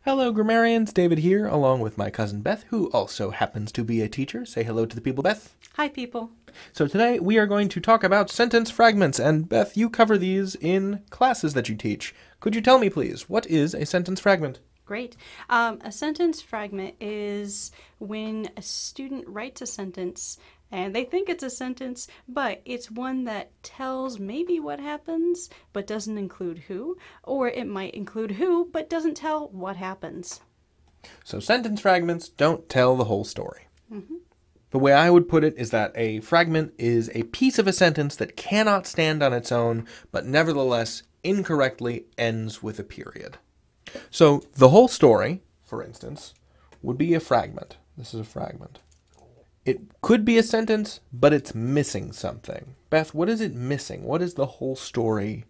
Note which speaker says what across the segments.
Speaker 1: Hello, grammarians. David here, along with my cousin Beth, who also happens to be a teacher. Say hello to the people, Beth.
Speaker 2: Hi, people.
Speaker 1: So today we are going to talk about sentence fragments, and Beth, you cover these in classes that you teach. Could you tell me, please, what is a sentence fragment?
Speaker 2: Great. A sentence fragment is when a student writes a sentence and they think it's a sentence, but it's one that tells maybe what happens, but doesn't include who, or it might include who, but doesn't tell what happens.
Speaker 1: So sentence fragments don't tell the whole story.
Speaker 2: Mm-hmm.
Speaker 1: The way I would put it is that a fragment is a piece of a sentence that cannot stand on its own, but nevertheless incorrectly ends with a period. So the whole story, for instance, would be a fragment. This is a fragment. It could be a sentence, but it's missing something. Beth, what is it missing? What is the whole story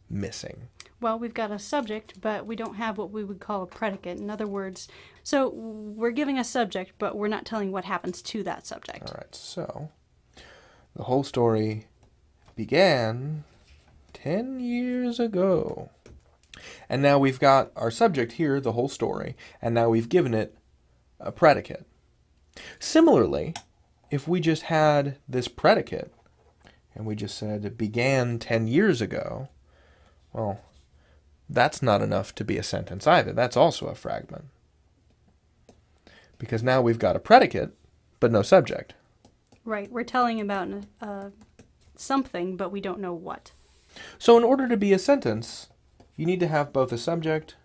Speaker 1: missing?
Speaker 2: Well, we've got a subject, but we don't have what we would call a predicate. In other words, so we're giving a subject, but we're not telling what happens to that subject.
Speaker 1: All right, so the whole story began 10 years ago. And now we've got our subject here, the whole story, and now we've given it a predicate. Similarly, if we just had this predicate, and we just said it began 10 years ago, well, that's not enough to be a sentence either. That's also a fragment. Because now we've got a predicate, but no subject.
Speaker 2: Right, we're telling about something, but we don't know what.
Speaker 1: So in order to be a sentence, you need to have both a subject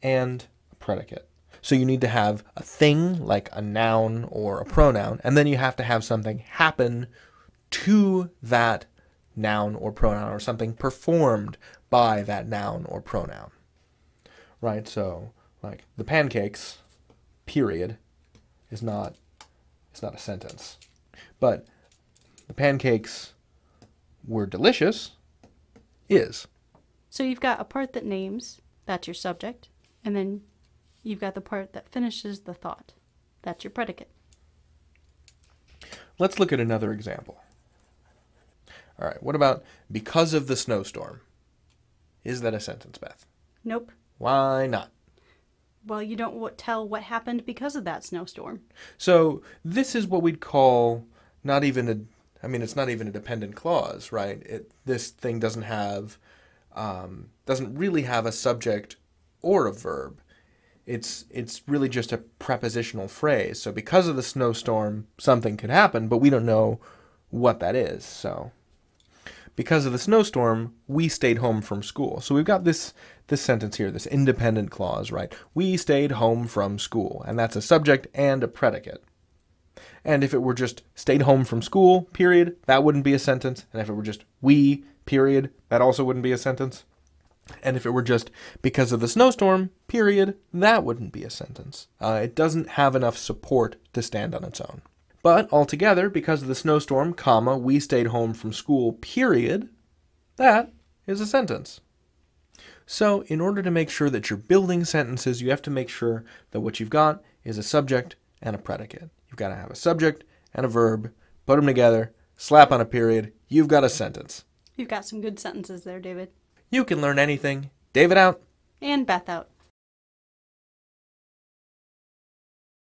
Speaker 1: and a predicate. So you need to have a thing, like a noun or a pronoun, and then you have to have something happen to that noun or pronoun, or something performed by that noun or pronoun. Right? So, like, the pancakes, period, is not a sentence. But the pancakes were delicious is.
Speaker 2: So you've got a part that names, that's your subject, and then you've got the part that finishes the thought. That's your predicate.
Speaker 1: Let's look at another example. All right, what about because of the snowstorm? Is that a sentence, Beth?
Speaker 2: Nope.
Speaker 1: Why not?
Speaker 2: Well, you don't tell what happened because of that snowstorm.
Speaker 1: So this is what we'd call not even it's not even a dependent clause, right? This thing doesn't really have a subject or a verb. It's really just a prepositional phrase. So because of the snowstorm, something could happen, but we don't know what that is. So because of the snowstorm, we stayed home from school. So we've got this sentence here, this independent clause, right? We stayed home from school, and that's a subject and a predicate. And if it were just stayed home from school, period, that wouldn't be a sentence. And if it were just we, period, that also wouldn't be a sentence. And if it were just because of the snowstorm, period, that wouldn't be a sentence. It doesn't have enough support to stand on its own. But altogether, because of the snowstorm, comma, we stayed home from school, period, that is a sentence. So in order to make sure that you're building sentences, you have to make sure that what you've got is a subject and a predicate. You've got to have a subject and a verb, put them together, slap on a period, you've got a sentence.
Speaker 2: You've got some good sentences there, David.
Speaker 1: You can learn anything. David out.
Speaker 2: And Beth out.